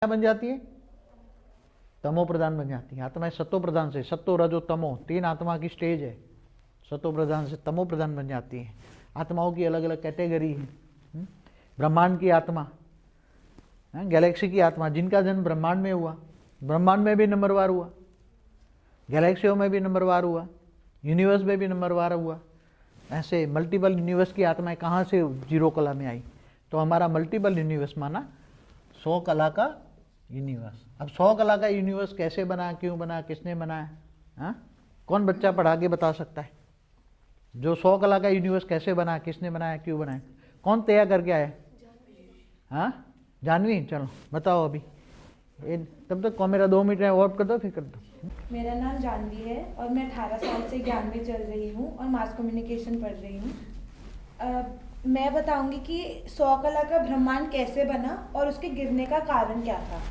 क्या बन जाती है? तमो प्रधान बन जाती है। आत्मा सत्तो प्रधान से, सत्तो रजो तमो, तीन आत्मा की स्टेज है। सत्तो प्रधान से तमो प्रधान बन जाती है। आत्माओं की अलग अलग कैटेगरी है। ब्रह्मांड की आत्मा, गैलेक्सी की आत्मा, जिनका जन्म ब्रह्मांड में हुआ, ब्रह्मांड में भी नंबरवार हुआ, गैलेक्सियों में भी नंबरवार हुआ, यूनिवर्स में भी नंबरवार हुआ। ऐसे मल्टीपल यूनिवर्स की आत्माएं कहाँ से जीरो कला में आई? तो हमारा मल्टीपल यूनिवर्स माना 100 कला का यूनिवर्स। अब 100 कला का यूनिवर्स कैसे बना, क्यों बना, किसने बनाया? हाँ, कौन बच्चा पढ़ा के बता सकता है जो 100 कला का यूनिवर्स कैसे बना, किसने बनाया, क्यों बनाया? कौन तैयार करके आया? हाँ, जानवी, चलो बताओ अभी। तब तक को मेरा 2 मिनट और कर दो, फिर कर दो। मेरा नाम जानवी है और मैं 18 साल से ज्ञान में चल रही हूँ और मास कम्युनिकेशन पढ़ रही हूँ। मैं बताऊंगी कि 100 कला का ब्रह्मांड कैसे बना और उसके गिरने का कारण क्या था।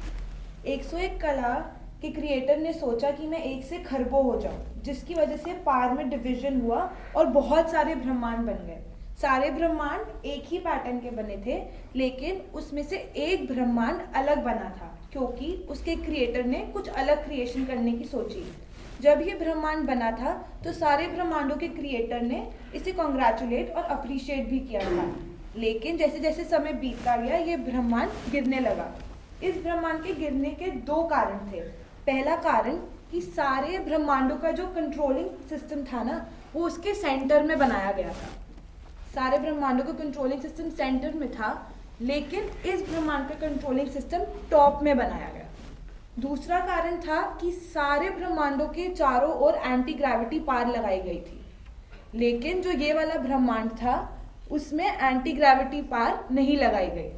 101 कला के क्रिएटर ने सोचा कि मैं 1 से खरबों हो जाऊं, जिसकी वजह से पार में डिवीजन हुआ और बहुत सारे ब्रह्मांड बन गए। सारे ब्रह्मांड एक ही पैटर्न के बने थे, लेकिन उसमें से एक ब्रह्मांड अलग बना था क्योंकि उसके क्रिएटर ने कुछ अलग क्रिएशन करने की सोची। जब ये ब्रह्मांड बना था तो सारे ब्रह्मांडों के क्रिएटर ने इसे कॉन्ग्रेचुलेट और अप्रिशिएट भी किया था, लेकिन जैसे जैसे समय बीतता गया ये ब्रह्मांड गिरने लगा। इस ब्रह्मांड के गिरने के 2 कारण थे। पहला कारण कि सारे ब्रह्मांडों का जो कंट्रोलिंग सिस्टम था ना, वो उसके सेंटर में बनाया गया था। सारे ब्रह्मांडों का कंट्रोलिंग सिस्टम सेंटर में था, लेकिन इस ब्रह्मांड का कंट्रोलिंग सिस्टम टॉप में बनाया गया। दूसरा कारण था कि सारे ब्रह्मांडों के चारों ओर एंटी ग्रेविटी पार लगाई गई थी, लेकिन जो ये वाला ब्रह्मांड था उसमें एंटी ग्रेविटी पार नहीं लगाई गई।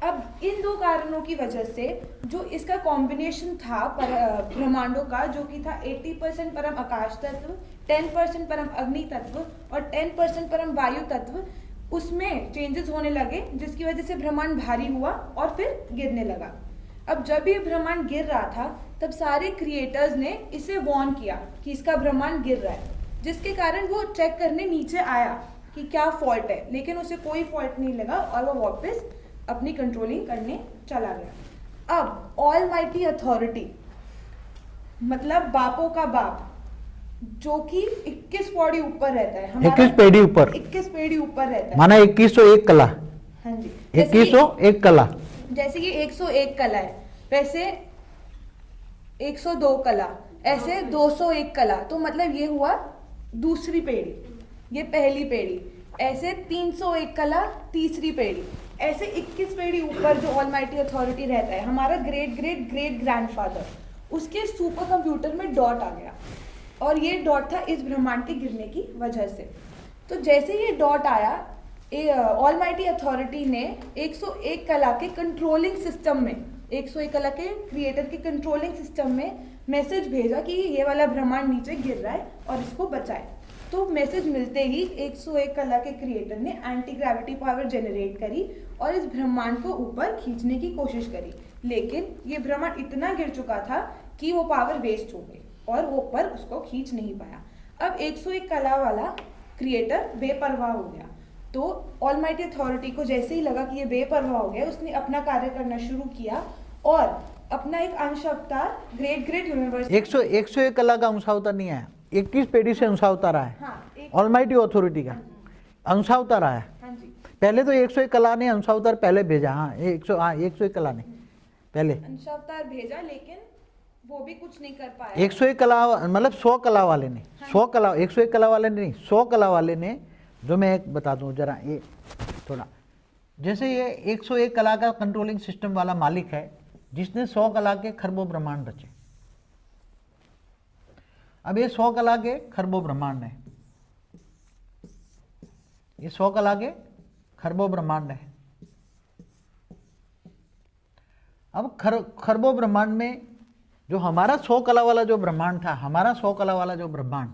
अब इन 2 कारणों की वजह से जो इसका कॉम्बिनेशन था ब्रह्मांडों का, जो कि था 80% परम आकाश तत्व, 10% परम अग्नि तत्व और 10% परम वायु तत्व, उसमें चेंजेस होने लगे, जिसकी वजह से ब्रह्मांड भारी हुआ और फिर गिरने लगा। अब जब ये ब्रह्मांड गिर रहा था तब सारे क्रिएटर्स ने इसे वार्न किया कि इसका ब्रह्मांड गिर रहा है, जिसके कारण वो चेक करने नीचे आया कि क्या फॉल्ट है, लेकिन उसे कोई फॉल्ट नहीं लगा और वो वापस अपनी कंट्रोलिंग करने चला गया। अब ऑलमाइटी अथॉरिटी मतलब बापों का बाप, जो कि 21 पौड़ी ऊपर रहता है, 21 पेड़ी ऊपर, 21 पेड़ी ऊपर रहता है, माना 2101 कला। हाँ जी, 2101 कला। जैसे कि 101 कला है, वैसे 102 कला, ऐसे 201 कला, तो मतलब ये हुआ दूसरी पेड़ी, ये पहली पेड़ी। ऐसे 301 कला, तीसरी पेड़ी। ऐसे 21 पेड़ी ऊपर जो ऑलमाइटी अथॉरिटी रहता है, हमारा ग्रेट ग्रेट ग्रेट ग्रैंडफादर, उसके सुपर कंप्यूटर में डॉट आ गया और ये डॉट था इस ब्रह्मांड के गिरने की वजह से। तो जैसे ये डॉट आया, ऑलमाइटी अथॉरिटी ने 101 कला के कंट्रोलिंग सिस्टम में, 101 कला के क्रिएटर के कंट्रोलिंग सिस्टम में मैसेज भेजा कि ये वाला ब्रह्मांड नीचे गिर रहा है और इसको बचाए। तो मैसेज मिलते ही 101 कला के क्रिएटर ने एंटी ग्रेविटी पावर जनरेट करी और इस ब्रह्मांड को ऊपर खींचने की कोशिश करी, लेकिन ये ब्रह्मांड इतना गिर चुका था कि वो पावर वेस्ट हो गई और वो ऊपर उसको खींच नहीं पाया। अब 101 कला वाला क्रिएटर बेपरवाह हो गया, तो ऑलमाइटी अथॉरिटी को जैसे ही लगा कि ये बेपरवाह हो गया, उसने अपना कार्य करना शुरू किया और अपना एक अंश अवतार ग्रेट ग्रेट यूनिवर्स 101 कला का अंशावतार नहीं आया, 21 पेड़ी से अंशावतार आया। हाँ, ऑलमाइटी अथॉरिटी का अंशावतार आया। हाँ जी, पहले तो 101 कला ने अंशावतार पहले भेजा। हाँ, 101 कला ने पहले अंशावतार भेजा, लेकिन वो भी कुछ नहीं कर पाया। 101 कला मतलब 100 कला वाले ने, 100 कला, 101 कला वाले ने नहीं, 100 कला वाले ने, जो मैं एक बता दूं जरा, ये थोड़ा, जैसे ये 101 कला का कंट्रोलिंग सिस्टम वाला मालिक है जिसने 100 कला के खरबों ब्रह्मांड रचे। अब ये 100 कला के खरबों ब्रह्मांड है, ये 100 कला के खरबों ब्रह्मांड है। अब खरबों ब्रह्मांड में जो हमारा 100 कला वाला जो ब्रह्मांड था, हमारा 100 कला वाला जो ब्रह्मांड,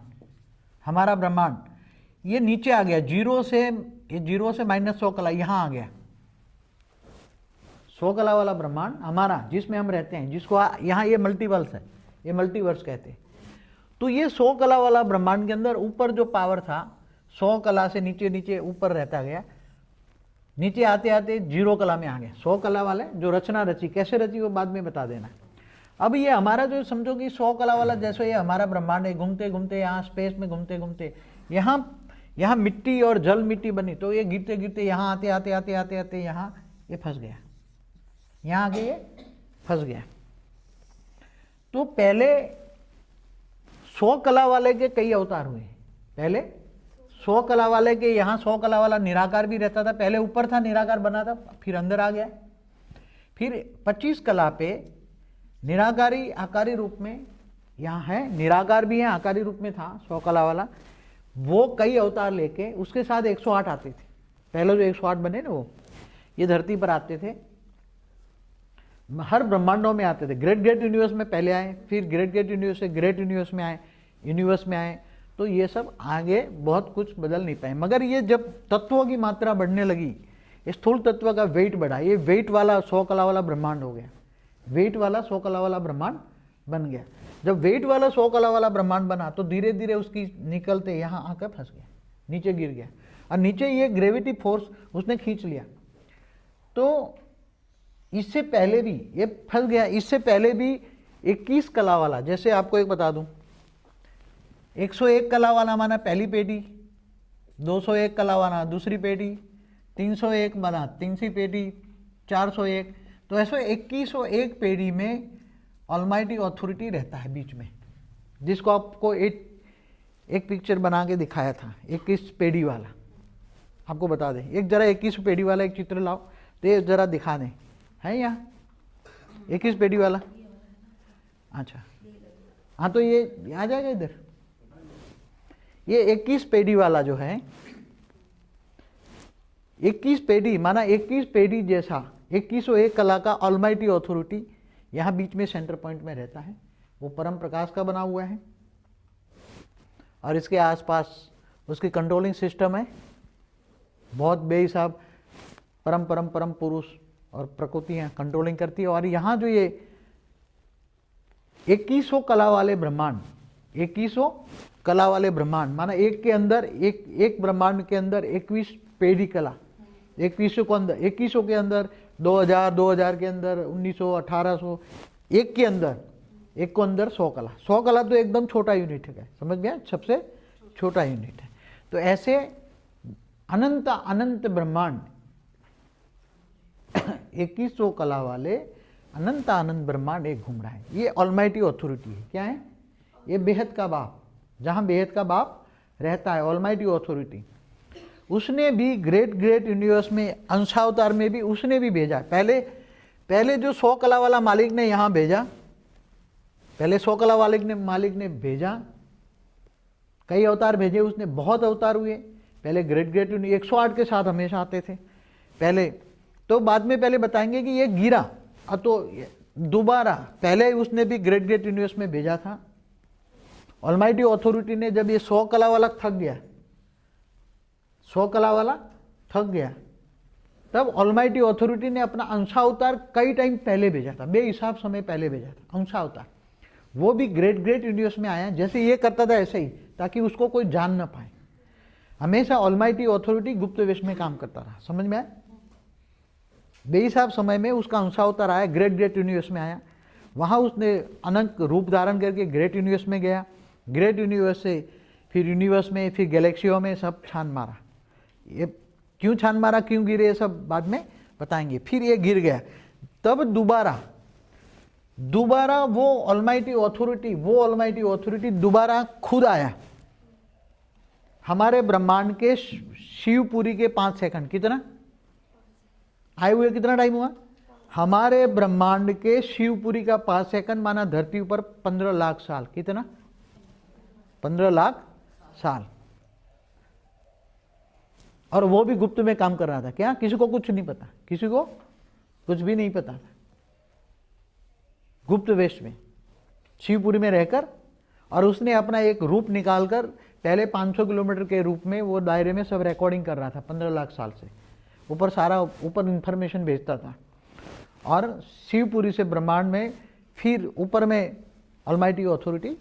हमारा ब्रह्मांड, ये नीचे आ गया, 0 से -100 कला यहाँ आ गया। 100 कला वाला ब्रह्मांड हमारा, जिसमें हम रहते हैं, जिसको यहाँ ये मल्टीवर्स है, ये मल्टीवर्स कहते हैं। तो ये 100 कला वाला ब्रह्मांड के अंदर ऊपर जो पावर था, 100 कला से नीचे नीचे ऊपर रहता गया, नीचे आते आते 0 कला में आ गए। 100 कला वाले जो रचना रची, कैसे रची वो बाद में बता देना। अब ये हमारा जो समझो कि 100 कला वाला, जैसे ये हमारा ब्रह्मांड है, घूमते घूमते यहाँ स्पेस में घूमते घूमते यहाँ मिट्टी और जल मिट्टी बनी, तो ये गिरते गिरते यहाँ आते आते आते आते आते यहाँ ये फंस गया, यहाँ आगे ये फंस गया। तो पहले 100 कला वाले के कई अवतार हुए। पहले 100 कला वाले के यहाँ 100 कला वाला निराकार भी रहता था, पहले ऊपर था निराकार बना था, फिर अंदर आ गया। फिर 25 कला पे निराकारी आकारी रूप में यहाँ है, निराकार भी है, आकारी रूप में था 100 कला वाला, वो कई अवतार लेके उसके साथ 108 आते थे। पहले जो 108 बने ना वो ये धरती पर आते थे, हर ब्रह्मांडों में आते थे। ग्रेट ग्रेट यूनिवर्स में पहले आए, फिर ग्रेट ग्रेट यूनिवर्स से ग्रेट यूनिवर्स में आए, यूनिवर्स में आए। तो ये सब आगे बहुत कुछ बदल नहीं पाए। मगर ये जब तत्वों की मात्रा बढ़ने लगी, स्थूल तत्व का वेट बढ़ा, ये वेट वाला 100 कला वाला ब्रह्मांड हो गया, वेट वाला 100 कला वाला ब्रह्मांड बन गया। जब वेट वाला 100 कला वाला ब्रह्मांड बना तो धीरे धीरे उसकी निकलते यहाँ आकर फंस गया, नीचे गिर गया, और नीचे ये ग्रेविटी फोर्स उसने खींच लिया। तो इससे पहले भी ये फंस गया। इससे पहले भी 21 कला वाला, जैसे आपको एक बता दूं, 101 कला वाला माना पहली पेटी, 201 कला वाला दूसरी पेटी, 301 माना तीसरी पेटी, 401, तो ऐसे 2101 पेटी में ऑलमाइटी ऑथोरिटी रहता है बीच में, जिसको आपको एक पिक्चर बना के दिखाया था 21 पेटी वाला। आपको बता दें, एक जरा 21 पेटी वाला एक चित्र लाओ तो ये जरा दिखा दें, है यहाँ 21 पेटी वाला? अच्छा हाँ, तो ये आ जाएगा इधर। ये 21 पेटी वाला जो है, 21 पेटी माना 21 पेटी जैसा 2101 कला का ऑलमाइटी ऑथोरिटी यहाँ बीच में सेंटर पॉइंट में रहता है। वो परम प्रकाश का बना हुआ है और इसके आसपास उसकी कंट्रोलिंग सिस्टम है, बहुत बेहिसाब परम परम परम पुरुष और प्रकृतियाँ कंट्रोलिंग करती है। और यहाँ जो ये 2100 कला वाले ब्रह्मांड, 2100 कला वाले ब्रह्मांड माना एक के अंदर एक ब्रह्मांड के अंदर 21 पेढ़ी कला, 2100 के अंदर 2000 के अंदर 1900 1800, एक के अंदर एक को अंदर 100 कला। 100 कला तो एकदम छोटा यूनिट है, समझ गया, सबसे छोटा यूनिट है। तो ऐसे अनंत अनंत ब्रह्मांड 2100 कला वाले अनंत अनंत ब्रह्मांड एक घूम रहा है। ये ऑलमाइटी ऑथोरिटी है। क्या है ये? बेहद का बाप, जहाँ बेहद का बाप रहता है, ऑलमाइटी ऑथोरिटी। उसने भी ग्रेट ग्रेट यूनिवर्स में अंशावतार में भी उसने भी भेजा। पहले जो 100 कला वाला मालिक ने यहाँ भेजा, पहले 100 कला वाले ने मालिक ने भेजा, कई अवतार भेजे उसने, बहुत अवतार हुए। पहले ग्रेट ग्रेट 108 के साथ हमेशा आते थे पहले, तो बाद में पहले बताएंगे कि ये गिरा, तो दोबारा पहले उसने भी ग्रेट ग्रेट यूनिवर्स में भेजा था। ऑलमाइटी ऑथोरिटी ने जब ये 100 कला वाला थक गया, 100 कला वाला थक गया, तब ऑलमाइटी ऑथोरिटी ने अपना अंशावतार कई टाइम पहले भेजा था, बेहिसाब समय पहले भेजा था अंशावतार। वो भी ग्रेट ग्रेट यूनिवर्स में आया, जैसे ये करता था ऐसे ही, ताकि उसको कोई जान ना पाए। हमेशा ऑलमाइटी ऑथोरिटी गुप्त वेश में काम करता रहा, समझ में आया? बेहिसाब समय में उसका अंशावतार आया, ग्रेट ग्रेट यूनिवर्स में आया, वहाँ उसने अनंत रूप धारण करके ग्रेट यूनिवर्स में गया, ग्रेट यूनिवर्स से फिर यूनिवर्स में, फिर गैलेक्सियों में सब छान मारा। ये क्यों छान मारा, क्यों गिरे, सब बाद में बताएंगे। फिर ये गिर गया, तब दोबारा वो ऑलमाइटी ऑथोरिटी दोबारा खुद आया हमारे ब्रह्मांड के शिवपुरी के 5 सेकंड। कितना आए हुए, कितना टाइम हुआ हमारे ब्रह्मांड के शिवपुरी का? 5 सेकंड माना धरती ऊपर 15 लाख साल। कितना? 15 लाख साल। और वो भी गुप्त में काम कर रहा था। क्या? किसी को कुछ नहीं पता, किसी को कुछ भी नहीं पता था, गुप्त वेश में शिवपुरी में रहकर। और उसने अपना एक रूप निकालकर पहले 500 किलोमीटर के रूप में वो दायरे में सब रिकॉर्डिंग कर रहा था 15 लाख साल से। ऊपर सारा ऊपर इंफॉर्मेशन भेजता था, और शिवपुरी से ब्रह्मांड में फिर ऊपर में ऑलमाइटी ऑथोरिटी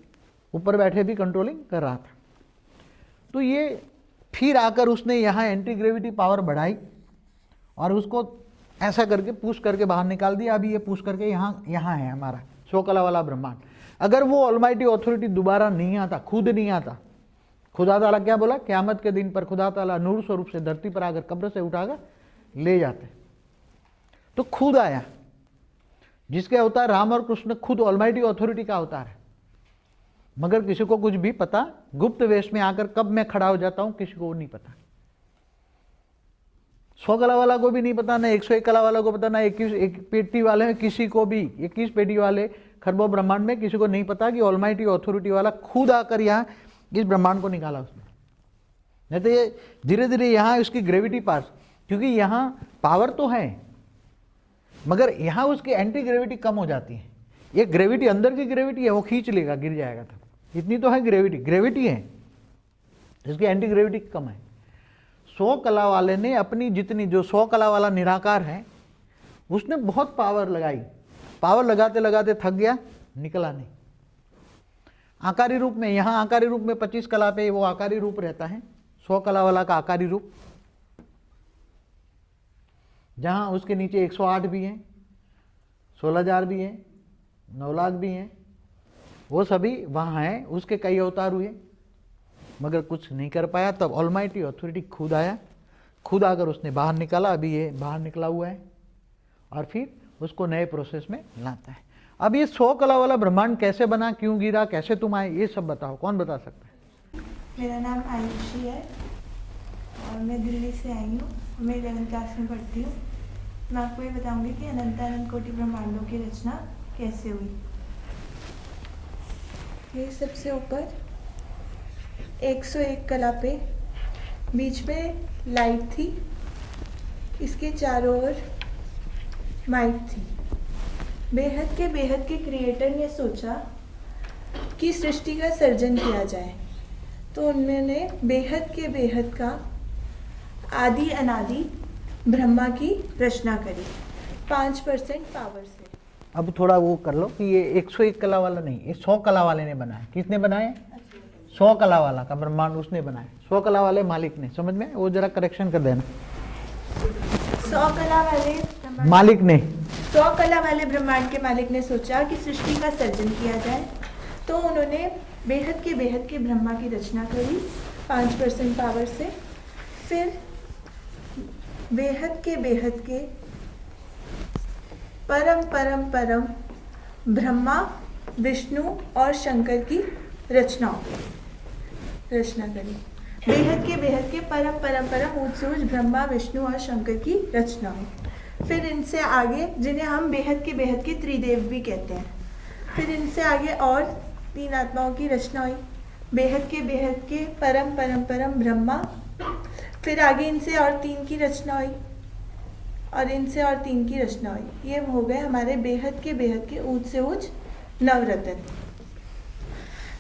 ऊपर बैठे भी कंट्रोलिंग कर रहा था। तो ये फिर आकर उसने यहाँ एंटी ग्रेविटी पावर बढ़ाई, और उसको ऐसा करके पुश करके बाहर निकाल दिया। अभी ये पुश करके यहाँ है हमारा 100 कला वाला ब्रह्मांड। अगर वो ऑलमाइटी अथॉरिटी दोबारा नहीं आता, खुद नहीं आता, खुदा ताला क्या बोला, क़यामत के दिन पर खुदा ताला नूर स्वरूप से धरती पर आकर कब्र से उठाकर ले जाते। तो खुद आया, जिसके अवतार राम और कृष्ण खुद ऑलमाइटी अथॉरिटी का अवतार है। मगर किसी को कुछ भी पता, गुप्त वेश में आकर कब मैं खड़ा हो जाता हूं किसी को नहीं पता। 100 कला वाला को भी नहीं पता, ना 101 कला वाला को पता, ना 21 पेटी वाले में किसी को भी, 21 पेटी वाले खरबों ब्रह्मांड में किसी को नहीं पता कि ऑलमाइटी अथॉरिटी वाला खुद आकर यहाँ इस ब्रह्मांड को निकाला उसने। नहीं तो ये धीरे धीरे यहाँ उसकी ग्रेविटी पास, क्योंकि यहाँ पावर तो है मगर यहाँ उसकी एंटी ग्रेविटी कम हो जाती है। ये ग्रेविटी अंदर की ग्रेविटी है, वो खींच लेगा, गिर जाएगा। तब इतनी तो है ग्रेविटी है, इसकी एंटी ग्रेविटी कम है। 100 कला वाले ने अपनी जितनी, जो 100 कला वाला निराकार है उसने बहुत पावर लगाई, पावर लगाते लगाते थक गया, निकला नहीं। आकारी रूप में, यहाँ आकारी रूप में 25 कला पे वो आकारी रूप रहता है, 100 कला वाला का आकारी रूप, जहाँ उसके नीचे 108 भी हैं, 16,000 भी हैं, 9 लाख भी हैं, वो सभी वहाँ हैं। उसके कई अवतार हुए मगर कुछ नहीं कर पाया। तब ऑलमाइटी अथॉरिटी खुद आया, खुद आकर उसने बाहर निकाला। अभी ये बाहर निकला हुआ है और फिर उसको नए प्रोसेस में लाता है। अब ये 100 कला वाला ब्रह्मांड कैसे बना, क्यों गिरा, कैसे तुम आए, ये सब बताओ। कौन बता सकता है? मेरा नाम आयुषी है और मैं दिल्ली से आई हूँ। मैं 11th क्लास में पढ़ती हूँ। मैं आपको ये बताऊंगी कि अनंतानंद कोटि ब्रह्मांडों की रचना कैसे हुई। ये सबसे ऊपर 101 कला पे बीच में लाइट थी, इसके चारों ओर माइक थी। बेहद के क्रिएटर ने सोचा कि सृष्टि का सर्जन किया जाए, तो उन्होंने बेहद का आदि अनादि ब्रह्मा की रचना करी 5% पावर से। अब थोड़ा वो कर लो कि ये 101 कला वाला नहीं, ये 100 कला वाले ने बनाया। किसने बनाया? 100 कला वाला का ब्रह्मांड उसने बनाया। 100 कला वाले मालिक ने, समझ में? वो जरा करेक्शन कर देना। 100 कला वाले मालिक ने, 100 कला वाले ब्रह्मांड के मालिक ने सोचा कि सृष्टि का सर्जन किया जाए, तो उन्होंने बेहद के ब्रह्मा की रचना करी 5% पावर से। फिर बेहद के परम ब्रह्मा, विष्णु और शंकर की रचना करी। बेहद के परम ऊंच से ऊंच ब्रह्मा, विष्णु और शंकर की रचना हुई। फिर इनसे आगे, जिन्हें हम बेहद के त्रिदेव भी कहते हैं, फिर इनसे आगे और 3 आत्माओं की रचना हुई। बेहद के परम ब्रह्मा, फिर आगे इनसे और 3 की रचना हुई और इनसे और 3 की रचना हुई। ये हो गए हमारे बेहद के ऊंच से ऊंच नवरत्न।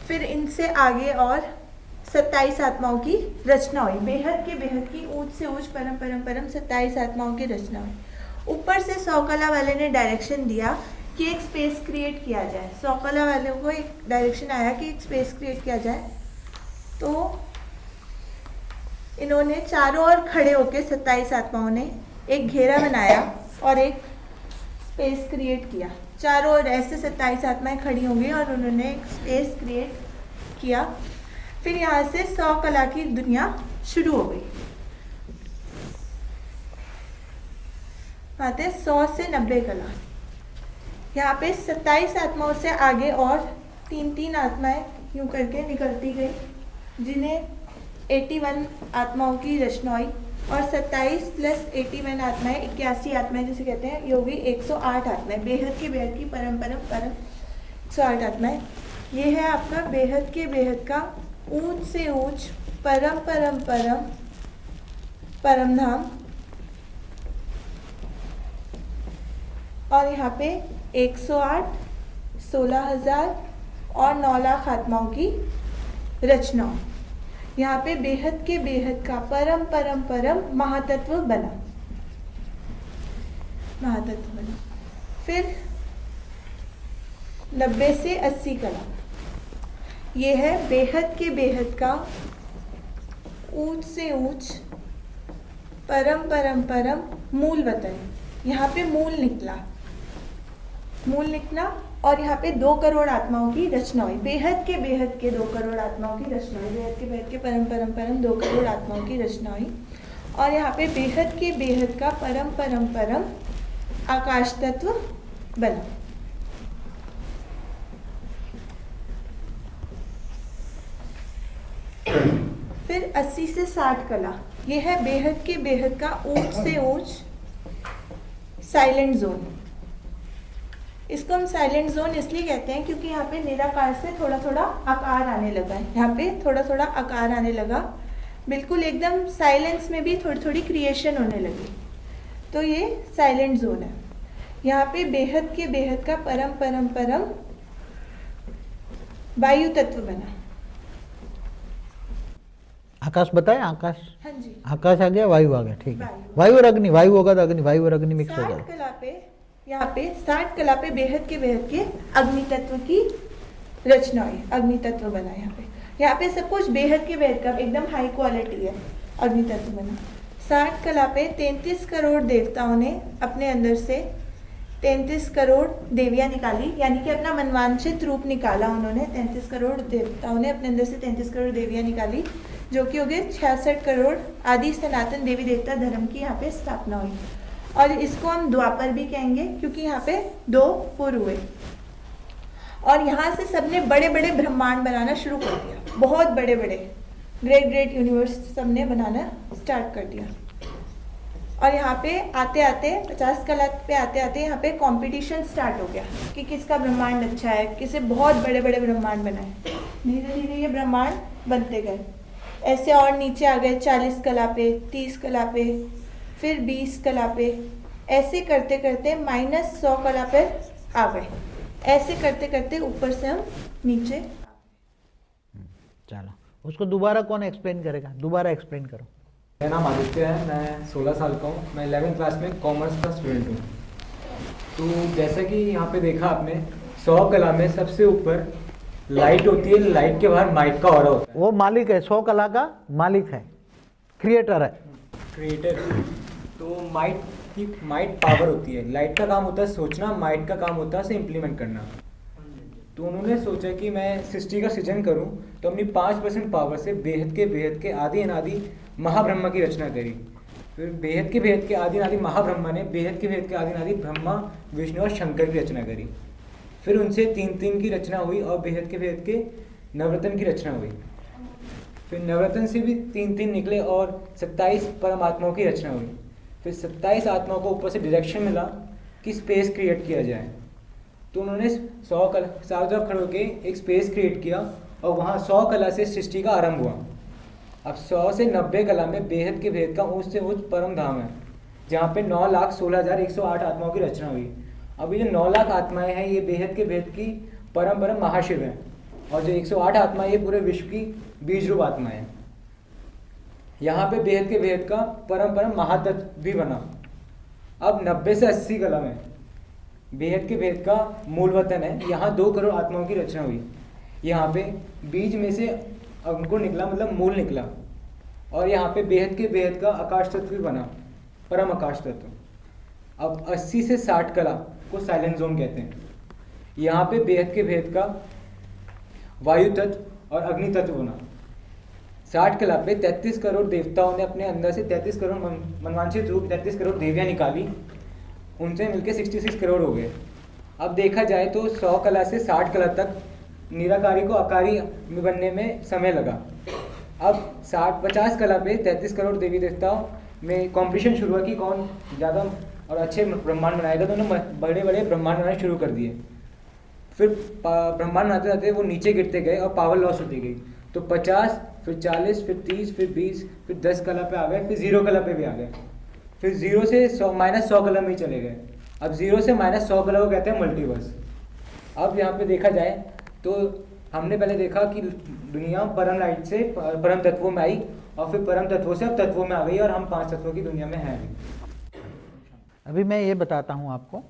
फिर इनसे आगे और 27 आत्माओं की रचना हुई। बेहद की ऊंच से ऊंच परम 27 आत्माओं की रचना हुई। ऊपर से 100 कला वाले ने डायरेक्शन दिया कि एक स्पेस क्रिएट किया जाए। 100 कला वालों को एक डायरेक्शन आया कि एक स्पेस क्रिएट किया जाए, तो इन्होंने चारों ओर खड़े होकर 27 आत्माओं ने एक घेरा बनाया और एक स्पेस क्रिएट किया। चारों ओर ऐसे 27 आत्माएं खड़ी होंगी और उन्होंने एक स्पेस क्रिएट किया। फिर यहाँ से 100 कला की दुनिया शुरू हो गई। आते 100 से 90 कला। यहाँ पे 27 आत्माओं से आगे और 3 आत्माएं यूं करके निकलती गई, जिन्हें 81 आत्माओं की रचना हुई। और 27 + 81 आत्माएं 81 आत्माएं जिसे कहते हैं, ये होगी 108 आत्माएं। बेहद की परम 108 आत्माएं। ये है आपका बेहद का ऊंच से ऊंच परम धाम। और यहाँ पे 108, 16,000 और 9 लाख आत्माओं की रचना। यहाँ पे बेहद का परम महातत्व बना। फिर 90 से 80 कला। ये है बेहद का ऊंच से ऊंच परम मूल वतन, यहाँ पे मूल निकला और यहाँ पे 2 करोड़ आत्माओं की रचना हुई, बेहद के 2 करोड़ आत्माओं की रचना हुई, बेहद के परम परम परम 2 करोड़ आत्माओं की रचना हुई। और यहाँ पे बेहद का परम परम परम आकाश तत्व बना। फिर 80 से 60 कला, ये है बेहद का ऊंच से ऊंच साइलेंट जोन। इसको हम साइलेंट जोन इसलिए कहते हैं क्योंकि यहाँ पे निराकार से थोड़ा थोड़ा आकार आने लगा है, यहाँ पे थोड़ा थोड़ा आकार आने लगा, बिल्कुल एकदम साइलेंस में भी थोड़ी थोड़ी क्रिएशन होने लगी, तो ये साइलेंट जोन है। यहाँ पे बेहद का परम परम परम वायु तत्व बना। आकाश बताए, आकाश, हाँ जी, आकाश आ गया, वायु आ गया, ठीक है। वायु। वायु और अग्नि, वायु होगा तो अग्नि, वायु और अग्नि मिक्स हो 60 जाएगा। कला पे, यहाँ पे 60 कला पे बेहद के अग्नि तत्व की रचना हुई, अग्नि तत्व बना। यहाँ पे सब कुछ बेहद का एकदम हाई क्वालिटी है, अग्नि तत्व बना। 60 कला पे 33 करोड़ देवताओं ने अपने अंदर से 33 करोड़ देवियाँ निकाली, यानी कि अपना मनवांछित रूप निकाला उन्होंने। 33 करोड़ देवताओं ने अपने अंदर से 33 करोड़ देवियाँ निकाली, जो कि हो गए 66 करोड़ आदि सनातन देवी देवता धर्म की यहाँ पे स्थापना हुई। और इसको हम द्वापर भी कहेंगे क्योंकि यहाँ पे 2 पुर हुए। और यहाँ से सबने बड़े बड़े ब्रह्मांड बनाना शुरू कर दिया, बहुत बड़े बड़े ग्रेट यूनिवर्स सबने बनाना स्टार्ट कर दिया। और यहाँ पे आते आते 50 कला पे आते आते यहाँ पे कंपटीशन स्टार्ट हो गया कि किसका ब्रह्मांड अच्छा है, किसे बहुत बड़े बड़े ब्रह्मांड बनाए। धीरे धीरे ये ब्रह्मांड बनते गए, ऐसे और नीचे आ गए 40 कला पे, 30 कला पे, फिर 20 कला पे, ऐसे करते करते -100 कला पे आ गए। ऐसे करते करते ऊपर से हम नीचे। चलो, उसको दोबारा कौन एक्सप्लेन करेगा, दोबारा एक्सप्लेन करो। मेरा नाम आदित्य है, मैं 16 साल का हूँ, मैं 11th क्लास में कॉमर्स का स्टूडेंट हूँ। तो जैसे कि यहाँ पे देखा आपने 100 कला में सबसे ऊपर लाइट होती है, लाइट के बाहर माइट का ऑरा होता है। वो मालिक है, 100 कला का मालिक है, क्रिएटर है, क्रिएटर। तो माइट पावर होती है, लाइट का काम होता है सोचना, माइट का काम होता है उसे इम्प्लीमेंट करना। तो उन्होंने सोचा कि मैं सृष्टि का सृजन करूं, तो अपनी 5% पावर से बेहद के आदि अनादि महाब्रह्मा की रचना करी। फिर बेहद के आदि अनादि महाब्रह्मा ने बेहद के आदि अनादि ब्रह्मा, विष्णु और शंकर की रचना करी। फिर उनसे 3 की रचना हुई और बेहद के नवरत्न की रचना हुई। फिर नवरत्न से भी 3 निकले और 27 परमात्माओं की रचना हुई। फिर 27 आत्माओं को ऊपर से डायरेक्शन मिला कि स्पेस क्रिएट किया जाए। तो उन्होंने 100 कला चारों तरफ खड़े होकर एक स्पेस क्रिएट किया और वहाँ 100 कला से सृष्टि का आरंभ हुआ। अब 100 से 90 कला में बेहद का ऊंच से ऊंच परम धाम है, जहाँ पे 9,16,108 आत्माओं की रचना हुई। अब ये जो 9 लाख आत्माएं हैं, ये बेहद की परम महाशिव हैं, और जो 108 आत्माएं ये पूरे विश्व की बीज रूप आत्माएं हैं। यहाँ पे बेहद का परम महातत्व भी बना। अब 90 से 80 कला में बेहद का मूल वतन है, यहाँ 2 करोड़ आत्माओं की रचना हुई। यहाँ पे बीज में से अंकुर निकला, मतलब मूल निकला, और यहाँ पे बेहद का आकाश तत्व भी बना, परम आकाश तत्व। अब 80 से 60 कला को साइलेंट जोन कहते हैं। यहाँ पे बेहद का वायु तत्व और अग्नि तत्व बना। 60 कला पे 33 करोड़ देवताओं ने अपने अंदर से 33 करोड़ मनवांछित रूप 33 करोड़ देवियाँ निकाली, उनसे मिलके 66 करोड़ हो गए। अब देखा जाए तो 100 कला से 60 कला तक निराकारी को आकारी में बनने में समय लगा। अब 50 कला पे 33 करोड़ देवी देवताओं में कंपटीशन शुरू हुआ कि कौन ज़्यादा और अच्छे ब्रह्मांड बनाएगा। तो उन्होंने बड़े बड़े ब्रह्मांड बनाने शुरू कर दिए। फिर ब्रह्मांड बनाते जाते वो नीचे गिरते गए और पावर लॉस होती गई। तो 50, फिर 40, फिर 30, फिर 20, फिर 10 कला पे आ गए, फिर 0 कला पे भी आ गए, फिर 0 से -100 कला में ही चले गए। अब 0 से -100 कला को कहते हैं मल्टीवर्स। अब यहाँ पे देखा जाए तो हमने पहले देखा कि दुनिया परम लाइट से परम तत्वों में आई, और फिर परम तत्वों से अब तत्वों में आ गई, और हम 5 तत्वों की दुनिया में हैं। अभी मैं ये बताता हूँ आपको